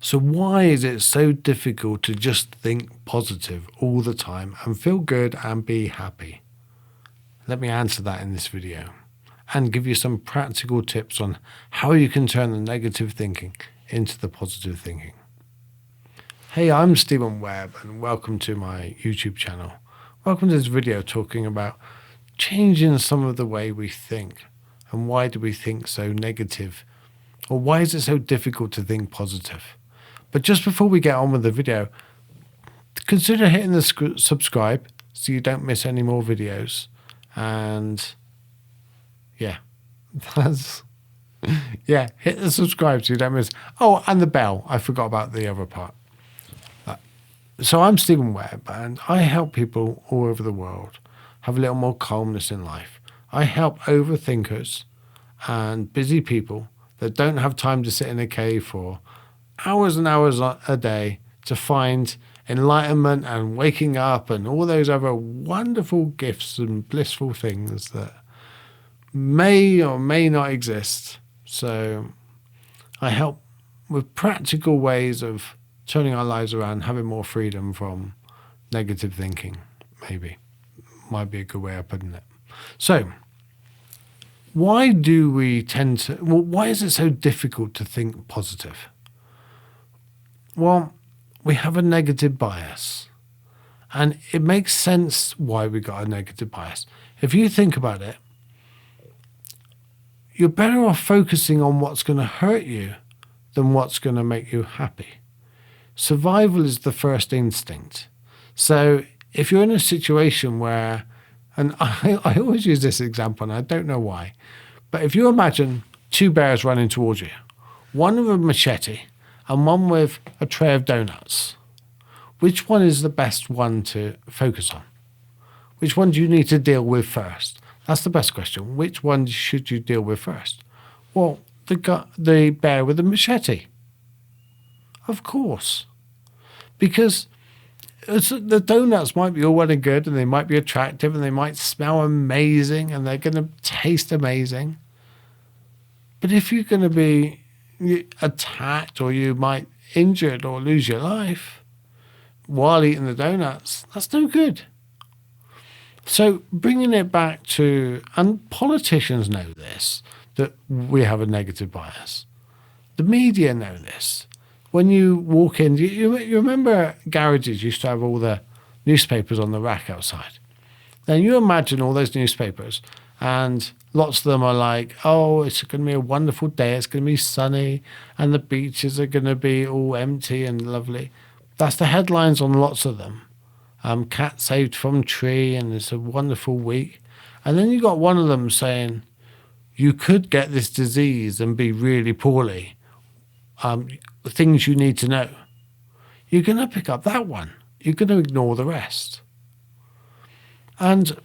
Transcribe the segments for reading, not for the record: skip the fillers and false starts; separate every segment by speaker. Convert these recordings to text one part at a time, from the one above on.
Speaker 1: So why is it so difficult to just think positive all the time and feel good and be happy? Let me answer that in this video and give you some practical tips on how you can turn the negative thinking into the positive thinking. Hey, I'm Stephen Webb and welcome to my YouTube channel. Welcome to this video talking about changing some of the way we think and why do we think so negative, or why is it so difficult to think positive? But just before we get on with the video, consider hitting the subscribe so you don't miss any more videos. And yeah, hit the subscribe so you don't miss. Oh, and the bell. I forgot about the other part. So I'm Stephen Webb, and I help people all over the world have a little more calmness in life. I help overthinkers and busy people that don't have time to sit in a cave for hours and hours a day to find enlightenment and waking up and all those other wonderful gifts and blissful things that may or may not exist. So I help with practical ways of turning our lives around, having more freedom from negative thinking, maybe. Might be a good way of putting it. So why do we tend to, well, why is it so difficult to think positive? Well, we have a negative bias, and it makes sense why we got a negative bias. If you think about it, you're better off focusing on what's going to hurt you than what's going to make you happy. Survival is the first instinct. So if you're in a situation where, and I always use this example, and I don't know why, but if you imagine two bears running towards you, one with a machete and one with a tray of donuts, which one is the best one to focus on? Which one do you need to deal with first? That's the best question. Which one should you deal with first? Well, the bear with the machete. Of course. Because the donuts might be all well and good, and they might be attractive, and they might smell amazing, and they're going to taste amazing. But if you're going to be attacked, or you might injured or lose your life while eating the donuts, that's no good. So bringing it back to, and politicians know this, that we have a negative bias. The media know this. When you walk in, you remember garages used to have all the newspapers on the rack outside. Then you imagine all those newspapers, and lots of them are like, oh, it's going to be a wonderful day, it's going to be sunny, and the beaches are going to be all empty and lovely. That's the headlines on lots of them. Cat saved from tree, and it's a wonderful week. And then you got one of them saying, you could get this disease and be really poorly. Things you need to know. You're going to pick up that one. You're going to ignore the rest. And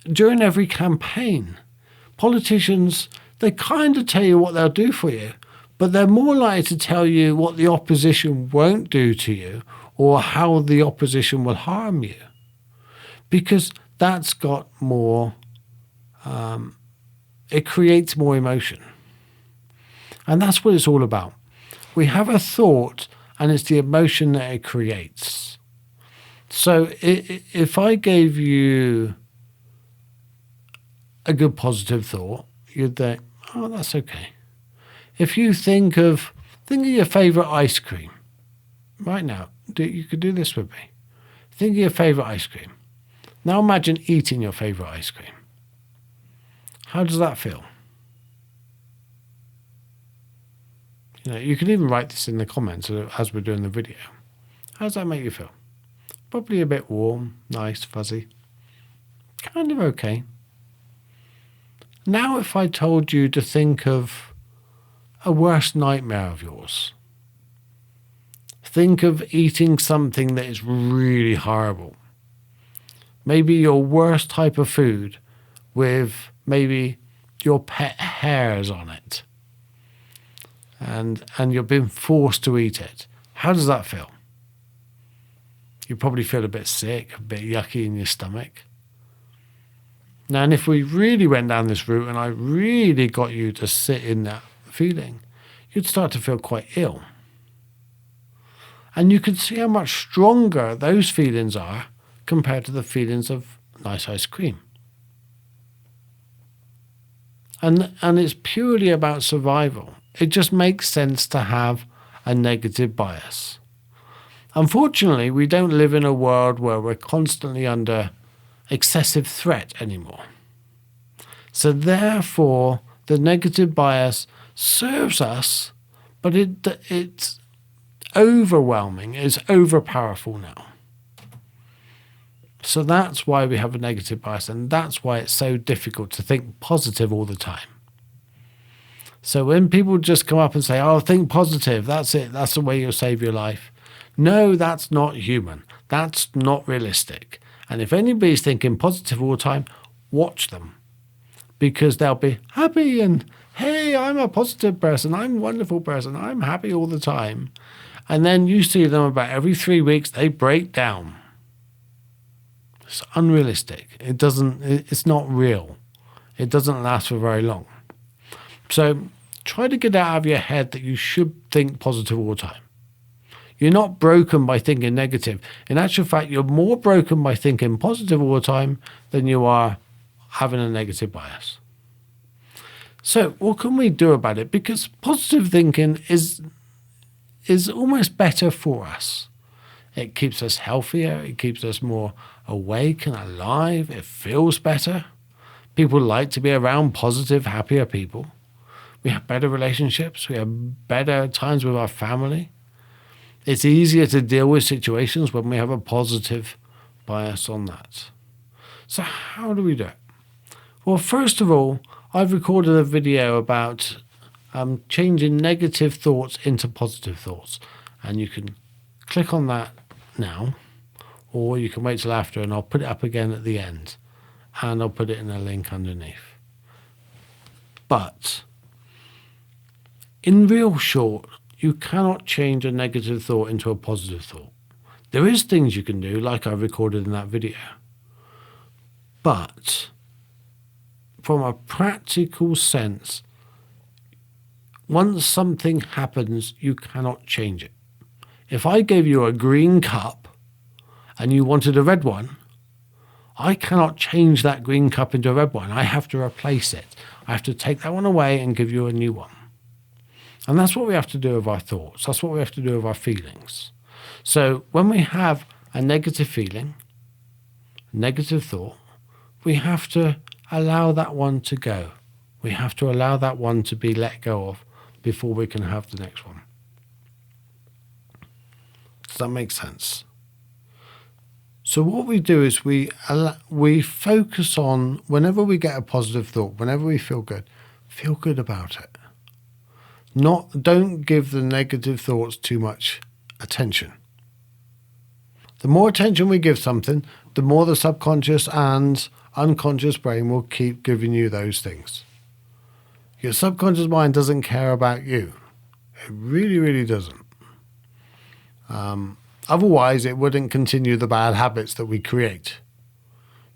Speaker 1: during every campaign, politicians, they kind of tell you what they'll do for you, but they're more likely to tell you what the opposition won't do to you or how the opposition will harm you, because that's got more, it creates more emotion. And that's what it's all about. We have a thought, and it's the emotion that it creates. So if I gave you a good positive thought, you'd think, oh, that's okay. If you think of your favorite ice cream right now, you could do this with me. Think of your favorite ice cream. Now imagine eating your favorite ice cream. How does that feel? You know, you can even write this in the comments as we're doing the video. How does that make you feel? Probably a bit warm, nice, fuzzy. Kind of okay. Now if I told you to think of a worst nightmare of yours. Think of eating something that is really horrible. Maybe your worst type of food with maybe your pet hairs on it. And you've been forced to eat it. How does that feel? You probably feel a bit sick, a bit yucky in your stomach. Now, and if we really went down this route and I really got you to sit in that feeling, you'd start to feel quite ill. And you can see how much stronger those feelings are compared to the feelings of nice ice cream. And it's purely about survival. It just makes sense to have a negative bias. Unfortunately, we don't live in a world where we're constantly under excessive threat anymore. So therefore, the negative bias serves us, but it's overwhelming, it's overpowerful now. So that's why we have a negative bias, and that's why it's so difficult to think positive all the time. So when people just come up and say, oh, think positive, that's it, that's the way you'll save your life. No, that's not human. That's not realistic. And if anybody's thinking positive all the time, watch them. Because they'll be happy and, hey, I'm a positive person, I'm a wonderful person, I'm happy all the time. And then you see them about every 3 weeks, they break down. It's unrealistic. It's not real. It doesn't last for very long. So try to get out of your head that you should think positive all the time. You're not broken by thinking negative. In actual fact, you're more broken by thinking positive all the time than you are having a negative bias. So what can we do about it? Because positive thinking is almost better for us. It keeps us healthier. It keeps us more awake and alive. It feels better. People like to be around positive, happier people. We have better relationships. We have better times with our family. It's easier to deal with situations when we have a positive bias on that. So how do we do it? Well, first of all, I've recorded a video about changing negative thoughts into positive thoughts. And you can click on that now, or you can wait till after, and I'll put it up again at the end. And I'll put it in a link underneath. But in real short, you cannot change a negative thought into a positive thought. There is things you can do, like I recorded in that video. But from a practical sense, once something happens, you cannot change it. If I gave you a green cup and you wanted a red one, I cannot change that green cup into a red one. I have to replace it. I have to take that one away and give you a new one. And that's what we have to do with our thoughts. That's what we have to do with our feelings. So when we have a negative feeling, negative thought, we have to allow that one to go. We have to allow that one to be let go of before we can have the next one. Does that make sense? So what we do is we focus on, whenever we get a positive thought, whenever we feel good about it. Don't give the negative thoughts too much attention. The more attention we give something, the more the subconscious and unconscious brain will keep giving you those things. Your subconscious mind doesn't care about you. It really, really doesn't. Otherwise, it wouldn't continue the bad habits that we create.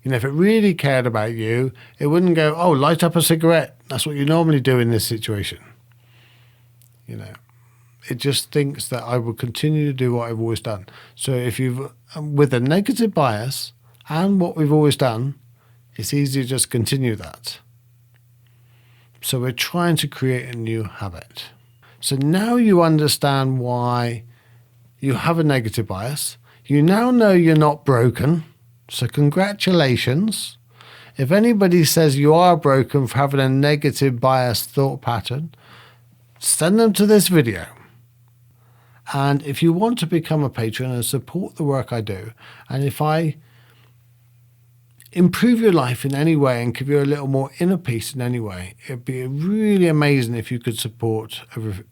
Speaker 1: If it really cared about you, it wouldn't go, oh, light up a cigarette. That's what you normally do in this situation. It just thinks that I will continue to do what I've always done. So if you've, with a negative bias and what we've always done, it's easy to just continue that. So we're trying to create a new habit. So now you understand why you have a negative bias. You now know you're not broken. So congratulations. If anybody says you are broken for having a negative bias thought pattern, send them to this video. And if you want to become a patron and support the work I do, and if I improve your life in any way and give you a little more inner peace in any way, it'd be really amazing if you could support everything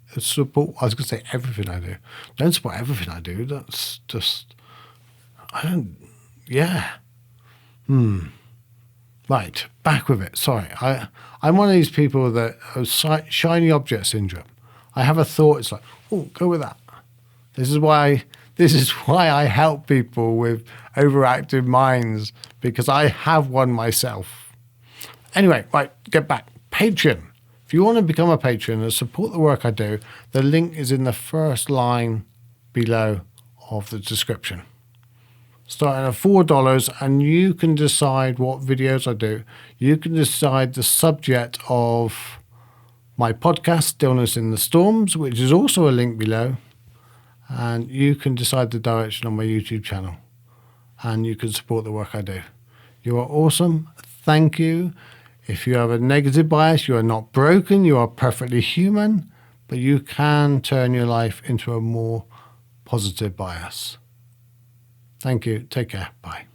Speaker 1: I do. Don't support everything I do. That's just, Right, back with it. Sorry. I'm one of these people that have shiny object syndrome. I have a thought, it's like, oh, go with that. This is why I help people with overactive minds, because I have one myself. Anyway, right, get back. Patreon. If you want to become a patron and support the work I do, the link is in the first line below of the description. Starting at $4, and you can decide what videos I do. You can decide the subject of my podcast, Stillness in the Storms, which is also a link below. And you can decide the direction on my YouTube channel. And you can support the work I do. You are awesome. Thank you. If you have a negative bias, you are not broken. You are perfectly human. But you can turn your life into a more positive bias. Thank you. Take care. Bye.